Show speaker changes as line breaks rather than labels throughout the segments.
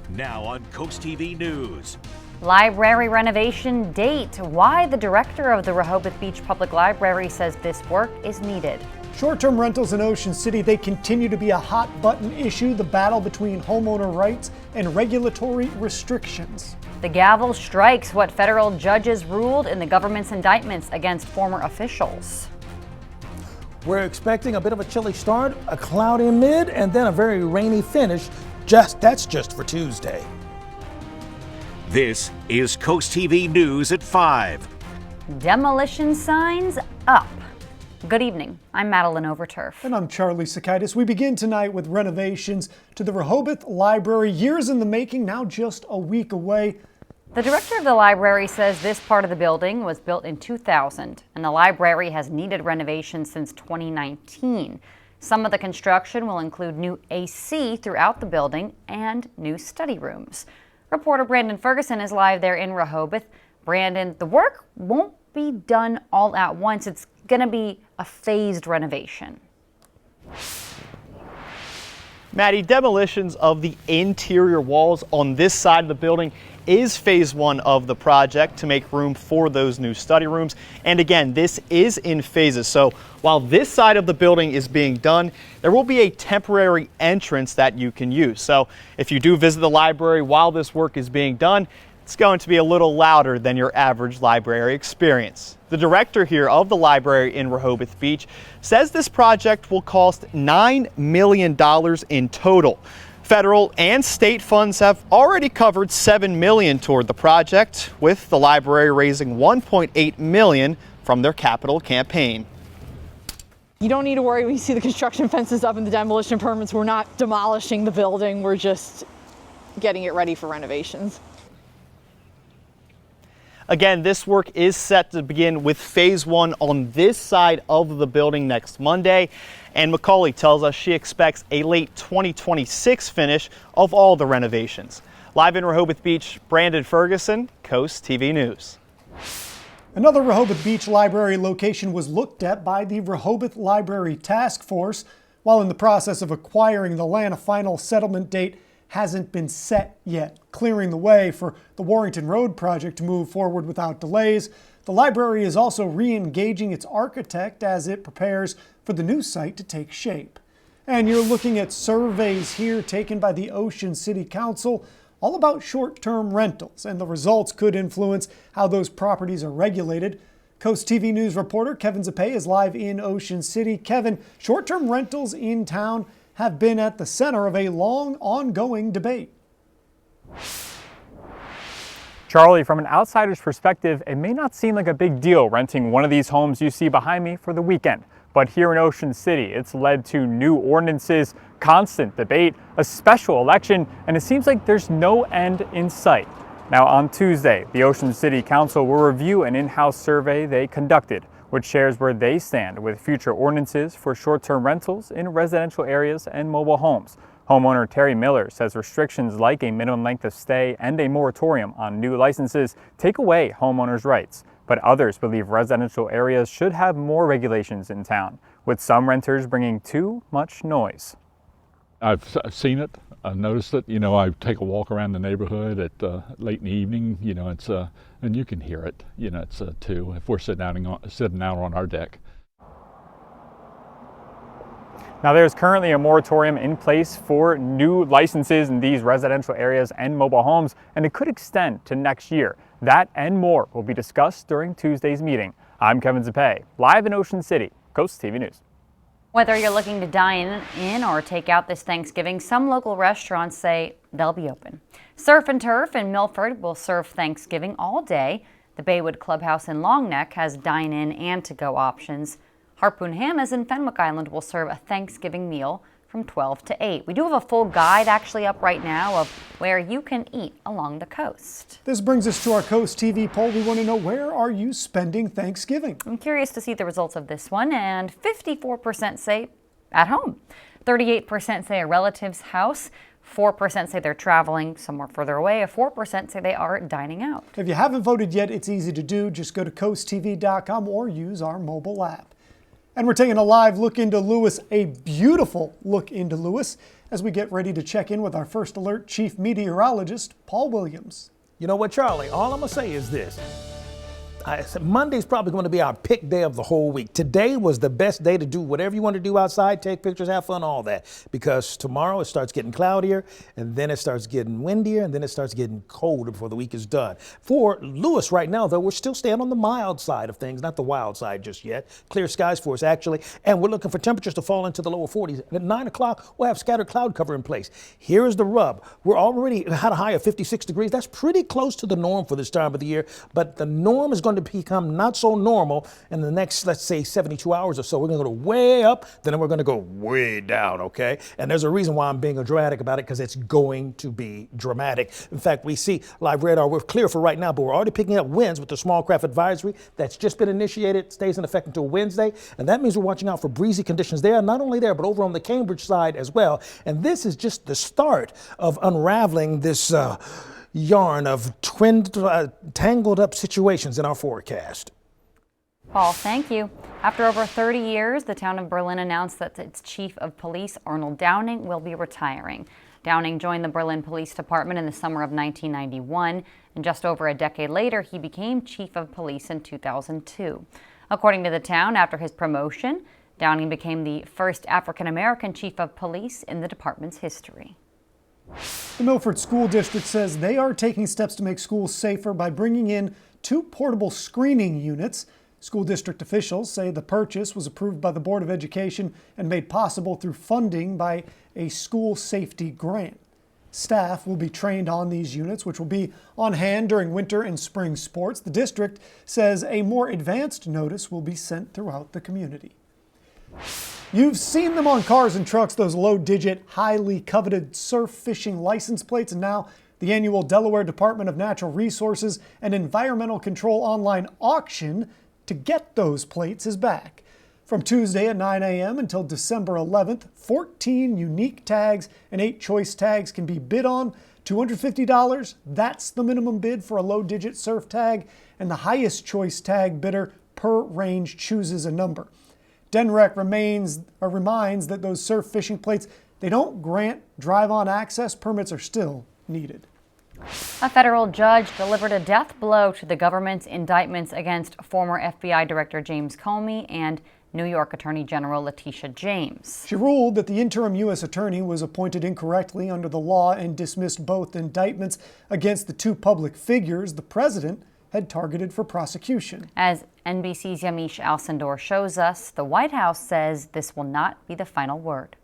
Now on Coast TV News.
Library renovation date. Why the director of the Rehoboth Beach Public Library says this work is needed.
Short-term rentals in Ocean City, they continue to be a hot-button issue, the battle between homeowner rights and regulatory restrictions.
The gavel strikes what federal judges ruled in the government's indictments against former officials.
We're expecting a bit of a chilly start, a cloudy mid, and then a very rainy finish. That's just for Tuesday.
This is Coast TV News at 5.
Demolition signs up. Good evening. I'm Madeline Overturf.
And I'm Charlie Sakaitis. We begin tonight with renovations to the Rehoboth Library. Years in the making, now just a week away.
The director of the library says this part of the building was built in 2000, and the library has needed renovation since 2019. Some of the construction will include new AC throughout the building and new study rooms. Reporter Brandon Ferguson is live there in Rehoboth. Brandon, the work won't be done all at once. It's going to be a phased renovation.
Maddie, demolitions of the interior walls on this side of the building is phase one of the project to make room for those new study rooms. And again, this is in phases. So while this side of the building is being done, there will be a temporary entrance that you can use. So if you do visit the library while this work is being done, it's going to be a little louder than your average library experience. The director here of the library in Rehoboth Beach says this project will cost $9 million in total. Federal and state funds have already covered $7 million toward the project, with the library raising $1.8 million from their capital campaign.
You don't need to worry when you see the construction fences up and the demolition permits. We're not demolishing the building. We're just getting it ready for renovations.
Again, this work is set to begin with phase one on this side of the building next Monday. And Macaulay tells us she expects a late 2026 finish of all the renovations. Live in Rehoboth Beach, Brandon Ferguson, Coast TV News.
Another Rehoboth Beach Library location was looked at by the Rehoboth Library Task Force. While in the process of acquiring the land, a final settlement date hasn't been set yet, clearing the way for the Warrington Road project to move forward without delays. The library is also re-engaging its architect as it prepares for the new site to take shape. And you're looking at surveys here taken by the Ocean City Council, all about short-term rentals, and the results could influence how those properties are regulated. Coast TV News reporter Kevin Zappe is live in Ocean City. Kevin, short-term rentals in town have been at the center of a long, ongoing debate.
Charlie, from an outsider's perspective, it may not seem like a big deal renting one of these homes you see behind me for the weekend. But here in Ocean City, it's led to new ordinances, constant debate, a special election, and it seems like there's no end in sight. Now on Tuesday, the Ocean City Council will review an in-house survey they conducted, which shares where they stand with future ordinances for short-term rentals in residential areas and mobile homes. Homeowner Terry Miller says restrictions like a minimum length of stay and a moratorium on new licenses take away homeowners' rights. But others believe residential areas should have more regulations in town, with some renters bringing too much noise.
I've seen it, I've noticed it. You know, I take a walk around the neighborhood at late in the evening. You know, it's and you can hear it. You know, it's too if we're sitting out on our deck.
Now there's currently a moratorium in place for new licenses in these residential areas and mobile homes, and it could extend to next year. That and more will be discussed during Tuesday's meeting. I'm Kevin Zappe, live in Ocean City, Coast TV News.
Whether you're looking to dine in or take out this Thanksgiving, some local restaurants say they'll be open. Surf and Turf in Milford will serve Thanksgiving all day. The Baywood Clubhouse in Long Neck has dine-in and to-go options. Harpoon Hammers in Fenwick Island will serve a Thanksgiving meal from 12 to 8. We do have a full guide actually up right now of where you can eat along the coast.
This brings us to our Coast TV poll. We want to know, where are you spending Thanksgiving?
I'm curious to see the results of this one, and 54% say at home. 38% say a relative's house. 4% say they're traveling somewhere further away. 4% say they are dining out.
If you haven't voted yet, it's easy to do. Just go to coasttv.com or use our mobile app. And we're taking a live look into Lewis, a beautiful look into Lewis, as we get ready to check in with our First Alert Chief Meteorologist, Paul Williams.
You know what, Charlie? All I'm going to say is this. Monday's probably going to be our pick day of the whole week. Today was the best day to do whatever you want to do outside, take pictures, have fun, all that. Because tomorrow it starts getting cloudier, and then it starts getting windier, and then it starts getting colder before the week is done. For Lewis right now, though, we're still staying on the mild side of things, not the wild side just yet. Clear skies for us, actually. And we're looking for temperatures to fall into the lower 40s. And at 9 o'clock, we'll have scattered cloud cover in place. Here is the rub. We're already had a high of 56 degrees. That's pretty close to the norm for this time of the year. But the norm is going to become not so normal in the next, let's say, 72 hours or so. We're going to go way up, then we're going to go way down, okay? And there's a reason why I'm being dramatic about it, because it's going to be dramatic. In fact, we see live radar, we're clear for right now, but we're already picking up winds with the small craft advisory that's just been initiated, stays in effect until Wednesday. And that means we're watching out for breezy conditions there, not only there, but over on the Cambridge side as well. And this is just the start of unraveling this yarn of tangled up situations in our forecast.
Paul, thank you. After over 30 years, the town of Berlin announced that its chief of police, Arnold Downing, will be retiring. Downing joined the Berlin Police Department in the summer of 1991, and just over a decade later, he became chief of police in 2002. According to the town, after his promotion, Downing became the first African-American chief of police in the department's history.
The Milford School District says they are taking steps to make schools safer by bringing in 2 portable screening units. School district officials say the purchase was approved by the Board of Education and made possible through funding by a school safety grant. Staff will be trained on these units, which will be on hand during winter and spring sports. The district says a more advanced notice will be sent throughout the community. You've seen them on cars and trucks, those low-digit, highly coveted surf fishing license plates, and now the annual Delaware Department of Natural Resources and Environmental Control online auction to get those plates is back. From Tuesday at 9 a.m. until December 11th, 14 unique tags and 8 choice tags can be bid on. $250, that's the minimum bid for a low-digit surf tag, and the highest choice tag bidder per range chooses a number. DENREC reminds that those surf fishing plates, they don't grant drive-on access. Permits are still needed.
A federal judge delivered a death blow to the government's indictments against former FBI Director James Comey and New York Attorney General Letitia James.
She ruled that the interim U.S. attorney was appointed incorrectly under the law and dismissed both indictments against the 2 public figures the president had targeted for prosecution.
As NBC's Yamiche Alcindor shows us, the White House says this will not be the final word.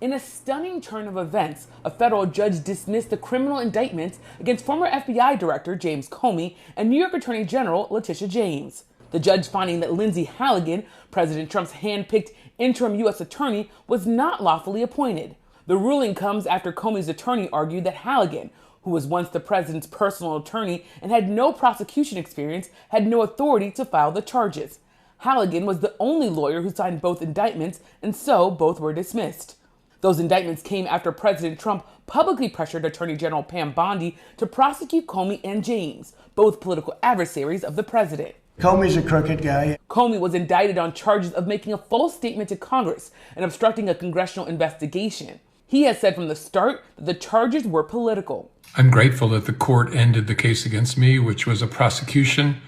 In a stunning turn of events, a federal judge dismissed the criminal indictments against former FBI Director James Comey and New York Attorney General Letitia James. The judge finding that Lindsay Halligan, President Trump's hand-picked interim U.S. attorney, was not lawfully appointed. The ruling comes after Comey's attorney argued that Halligan, who was once the president's personal attorney and had no prosecution experience, had no authority to file the charges. Halligan was the only lawyer who signed both indictments, and so both were dismissed. Those indictments came after President Trump publicly pressured Attorney General Pam Bondi to prosecute Comey and James, both political adversaries of the president.
Comey's a crooked guy.
Comey was indicted on charges of making a false statement to Congress and obstructing a congressional investigation. He has said from the start that the charges were political.
I'm grateful that the court ended the case against me, which was a prosecution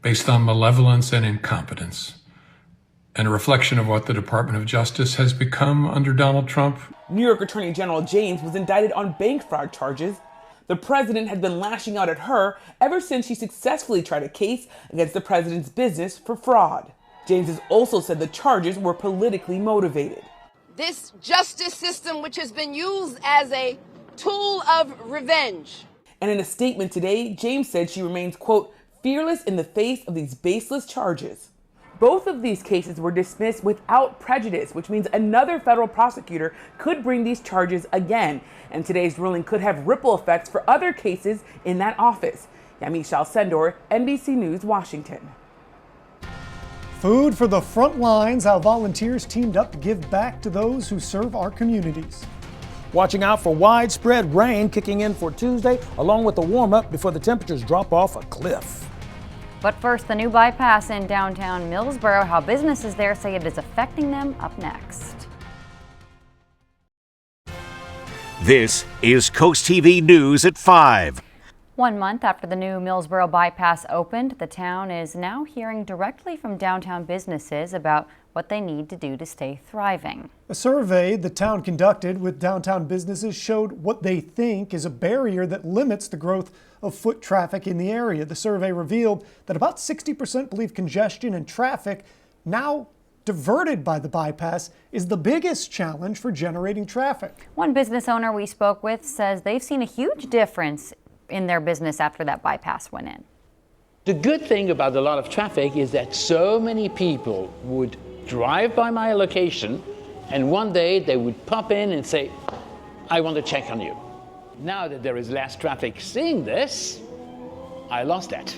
based on malevolence and incompetence, and a reflection of what the Department of Justice has become under Donald Trump.
New York Attorney General James was indicted on bank fraud charges. The president had been lashing out at her ever since she successfully tried a case against the president's business for fraud. James has also said the charges were politically motivated.
This justice system, which has been used as a tool of revenge.
And in a statement today, James said she remains, quote, fearless in the face of these baseless charges. Both of these cases were dismissed without prejudice, which means another federal prosecutor could bring these charges again. And today's ruling could have ripple effects for other cases in that office. Yamiche Alcindor, NBC News, Washington.
Food for the front lines, how volunteers teamed up to give back to those who serve our communities.
Watching out for widespread rain kicking in for Tuesday, along with the warm-up before the temperatures drop off a cliff.
But first, the new bypass in downtown Millsboro, how businesses there say it is affecting them, up next.
This is Coast TV News at 5.
1 month after the new Millsboro bypass opened, the town is now hearing directly from downtown businesses about what they need to do to stay thriving.
A survey the town conducted with downtown businesses showed what they think is a barrier that limits the growth of foot traffic in the area. The survey revealed that about 60% believe congestion and traffic now diverted by the bypass is the biggest challenge for generating traffic.
One business owner we spoke with says they've seen a huge difference in their business after that bypass went in.
The good thing about a lot of traffic is that so many people would drive by my location and one day they would pop in and say, I want to check on you. Now that there is less traffic seeing this, I lost that.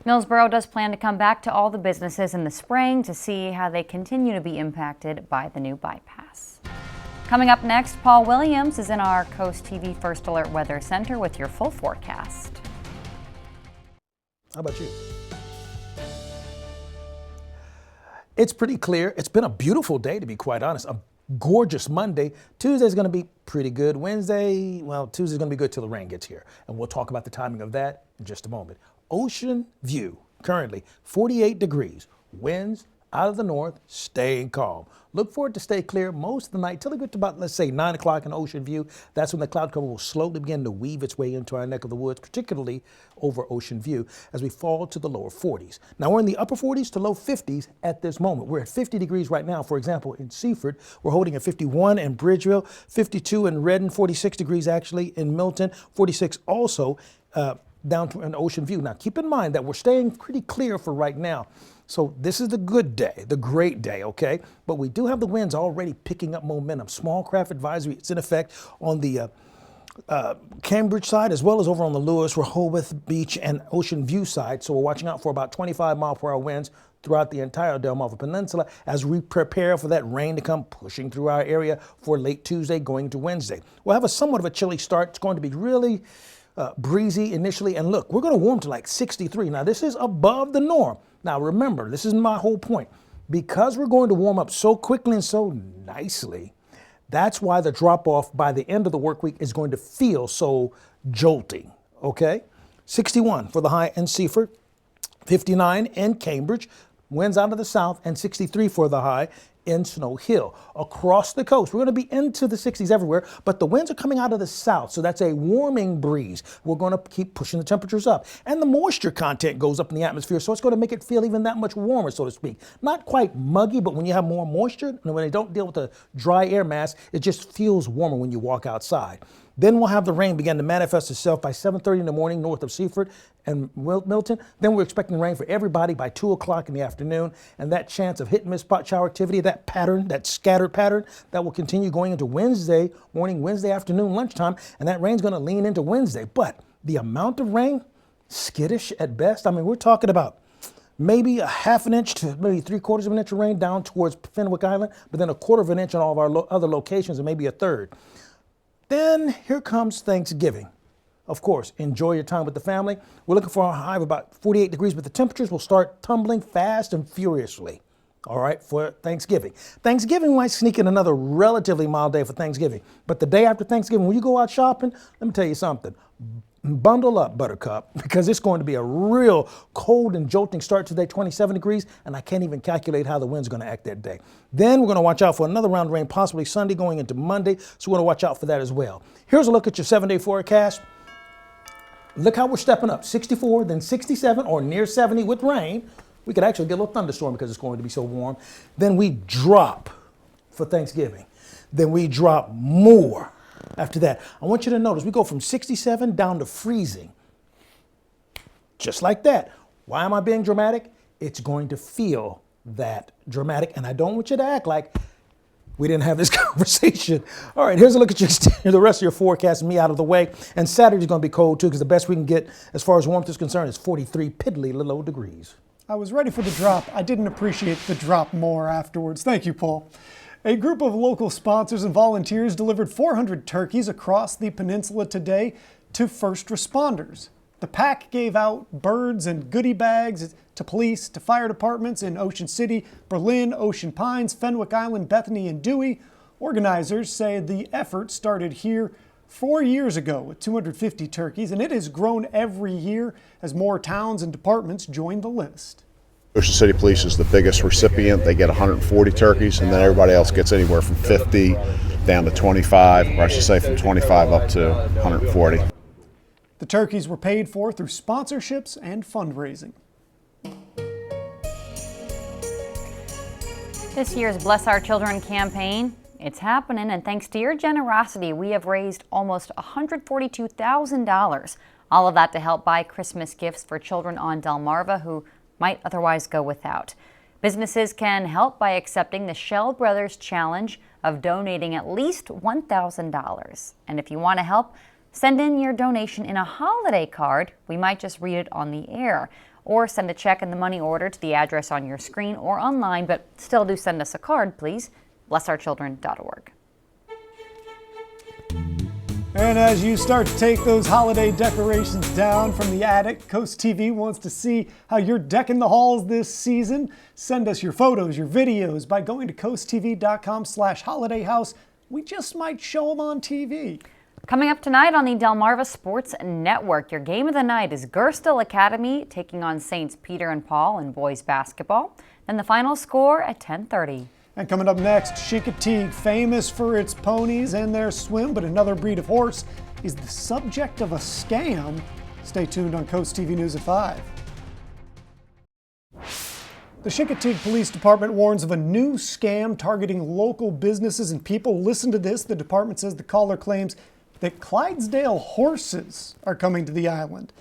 Millsboro does plan to come back to all the businesses in the spring to see how they continue to be impacted by the new bypass. Coming up next, Paul Williams is in our Coast TV First Alert Weather Center with your full forecast.
How about you? It's pretty clear. It's been a beautiful day, to be quite honest. A gorgeous Monday. Tuesday's going to be pretty good. Wednesday, well, Tuesday's going to be good till the rain gets here. And we'll talk about the timing of that in just a moment. Ocean view, currently 48 degrees. Winds out of the north, staying calm. Look for it to stay clear most of the night till it gets to about, let's say, 9 o'clock in Ocean View. That's when the cloud cover will slowly begin to weave its way into our neck of the woods, particularly over Ocean View, as we fall to the lower 40s. Now, we're in the upper 40s to low 50s at this moment. We're at 50 degrees right now. For example, in Seaford, we're holding at 51 in Bridgeville, 52 in Redden, 46 degrees actually in Milton, 46 also down in Ocean View. Now, keep in mind that we're staying pretty clear for right now. So this is the good day, the great day, okay? But we do have the winds already picking up momentum. Small craft advisory is in effect on the Cambridge side as well as over on the Lewis, Rehoboth Beach, and Ocean View side. So we're watching out for about 25-mile-per-hour winds throughout the entire Delmarva Peninsula as we prepare for that rain to come pushing through our area for late Tuesday going to Wednesday. We'll have a somewhat of a chilly start. It's going to be really breezy initially. And look, we're going to warm to like 63. Now, this is above the norm. Now, remember, this is my whole point. Because we're going to warm up so quickly and so nicely, that's why the drop-off by the end of the work week is going to feel so jolting, okay? 61 for the high in Seaford, 59 in Cambridge, winds out of the south, and 63 for the high in Snow Hill. Across the coast, we're going to be into the 60s everywhere, but the winds are coming out of the south, so that's a warming breeze. We're going to keep pushing the temperatures up. And the moisture content goes up in the atmosphere, so it's going to make it feel even that much warmer, so to speak. Not quite muggy, but when you have more moisture, and when they don't deal with the dry air mass, it just feels warmer when you walk outside. Then we'll have the rain begin to manifest itself by 7:30 in the morning north of Seaford and Milton. Then we're expecting rain for everybody by 2 o'clock in the afternoon. And that chance of hit and miss spot shower activity, that pattern, that scattered pattern, that will continue going into Wednesday morning, Wednesday afternoon, lunchtime. And that rain's going to lean into Wednesday. But the amount of rain, skittish at best. I mean, we're talking about maybe a half an inch to maybe 3/4 of an inch of rain down towards Fenwick Island, but then 1/4 of an inch on all of our other locations and maybe a third. Then here comes Thanksgiving. Of course, enjoy your time with the family. We're looking for a high of about 48 degrees, but the temperatures will start tumbling fast and furiously, all right, for Thanksgiving. Thanksgiving might sneak in another relatively mild day for Thanksgiving, but the day after Thanksgiving, when you go out shopping, let me tell you something. Bundle up, Buttercup, because it's going to be a real cold and jolting start today, 27 degrees, and I can't even calculate how the wind's going to act that day. Then we're going to watch out for another round of rain, possibly Sunday going into Monday, so we're going to watch out for that as well. Here's a look at your 7-day forecast. Look how we're stepping up, 64, then 67, or near 70 with rain. We could actually get a little thunderstorm because it's going to be so warm. Then we drop for Thanksgiving. Then we drop more. After that, I want you to notice we go from 67 down to freezing. Just like that. Why am I being dramatic? It's going to feel that dramatic, and I don't want you to act like we didn't have this conversation. All right, here's a look at the rest of your forecast, me out of the way. And Saturday's going to be cold too, because the best we can get as far as warmth is concerned is 43 piddly little degrees.
I was ready for the drop. I didn't appreciate the drop more afterwards. Thank you, Paul. A group of local sponsors and volunteers delivered 400 turkeys across the peninsula today to first responders. The pack gave out birds and goodie bags to police, to fire departments in Ocean City, Berlin, Ocean Pines, Fenwick Island, Bethany, and Dewey. Organizers say the effort started here 4 years ago with 250 turkeys, and it has grown every year as more towns and departments join the list.
Ocean City Police is the biggest recipient. They get 140 turkeys, and then everybody else gets anywhere from 50 down to 25, or I should say from 25 up to 140.
The turkeys were paid for through sponsorships and fundraising.
This year's Bless Our Children campaign, it's happening, and thanks to your generosity, we have raised almost $142,000. All of that to help buy Christmas gifts for children on Delmarva who might otherwise go without. Businesses can help by accepting the Shell Brothers Challenge of donating at least $1,000. And if you want to help, send in your donation in a holiday card. We might just read it on the air. Or send a check in the money order to the address on your screen or online, but still do send us a card, please. blessourchildren.org.
And as you start to take those holiday decorations down from the attic, Coast TV wants to see how you're decking the halls this season. Send us your photos, your videos by going to coasttv.com/holidayhouse. We just might show them on TV.
Coming up tonight on the Delmarva Sports Network, your game of the night is Gerstle Academy taking on Saints Peter and Paul in boys basketball. Then the final score at 10:30.
And coming up next, Chincoteague, famous for its ponies and their swim, but another breed of horse, is the subject of a scam. Stay tuned on Coast TV News at 5. The Chincoteague Police Department warns of a new scam targeting local businesses and people. Listen to this. The department says the caller claims that Clydesdale horses are coming to the island.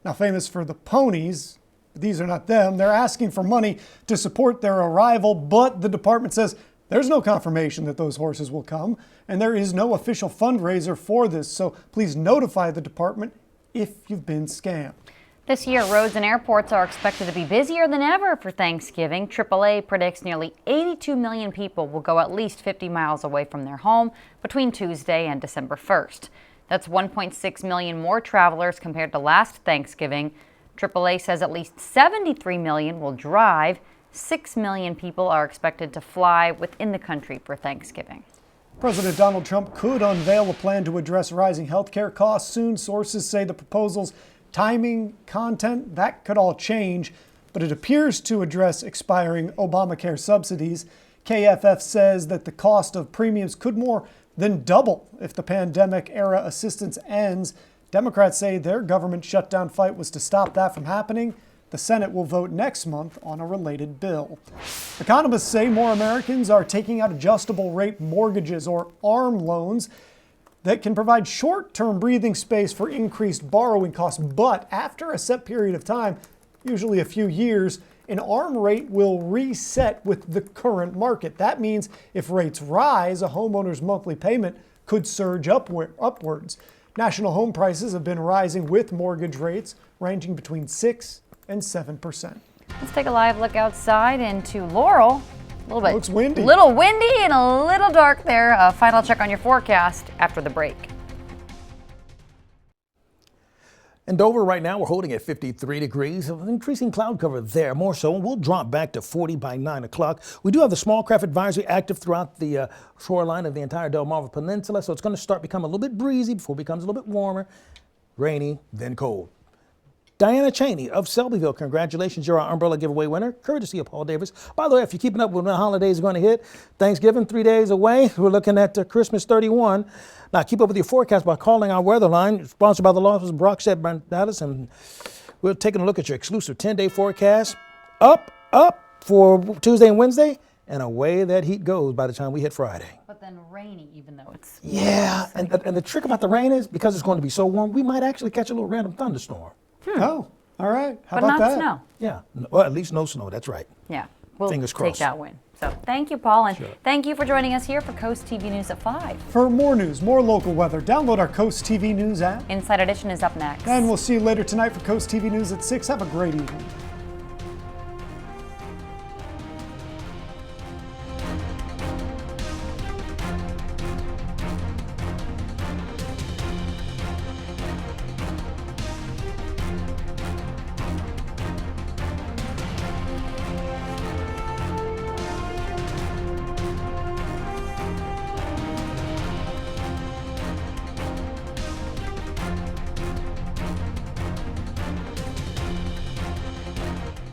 Now, famous for the ponies, these are not them. They're asking for money to support their arrival, but the department says there's no confirmation that those horses will come, and there is no official fundraiser for this, so please notify the department if you've been scammed.
This year, roads and airports are expected to be busier than ever for Thanksgiving. AAA predicts nearly 82 million people will go at least 50 miles away from their home between Tuesday and December 1st. That's 1.6 million more travelers compared to last Thanksgiving. AAA says at least 73 million will drive. 6 million people are expected to fly within the country for Thanksgiving.
President Donald Trump could unveil a plan to address rising health care costs soon. Sources say the proposal's timing, content, that could all change, but it appears to address expiring Obamacare subsidies. KFF says that the cost of premiums could more than double if the pandemic-era assistance ends. Democrats say their government shutdown fight was to stop that from happening. The Senate will vote next month on a related bill. Economists say more Americans are taking out adjustable rate mortgages or ARM loans that can provide short-term breathing space for increased borrowing costs. But after a set period of time, usually a few years, an ARM rate will reset with the current market. That means if rates rise, a homeowner's monthly payment could surge upwards. National home prices have been rising with mortgage rates ranging between 6% and 7%.
Let's take a live look outside into Laurel. A little bit.
Oh, it's windy.
A little windy and a little dark there. A final check on your forecast after the break.
In Dover right now, we're holding at 53 degrees. Increasing cloud cover there, more so. We'll drop back to 40 by 9 o'clock. We do have the small craft advisory active throughout the shoreline of the entire Delmarva Peninsula, so it's going to start becoming a little bit breezy before it becomes a little bit warmer, rainy, then cold. Diana Cheney of Selbyville, congratulations. You're our umbrella giveaway winner, courtesy of Paul Davis. By the way, if you're keeping up with when the holidays are going to hit, Thanksgiving 3 days away. We're looking at Christmas 31. Now, keep up with your forecast by calling our weather line, sponsored by the law office of Brockstead by Dallas, and we're taking a look at your exclusive 10-day forecast. Up for Tuesday and Wednesday, and away that heat goes by the time we hit Friday.
But then rainy, even though it's...
Yeah, and the trick about the rain is, because it's going to be so warm, we might actually catch a little random thunderstorm.
Oh, all right. How
but
about
not
that?
snow.
Yeah, well, at least no snow, that's right.
Yeah, we'll
Fingers
take
crossed.
that win. So thank you, Paul, and thank you for joining us here for Coast TV News at 5.
For more news, more local weather, download our Coast TV News app.
Inside Edition is up next.
And we'll see you later tonight for Coast TV News at 6. Have a great evening.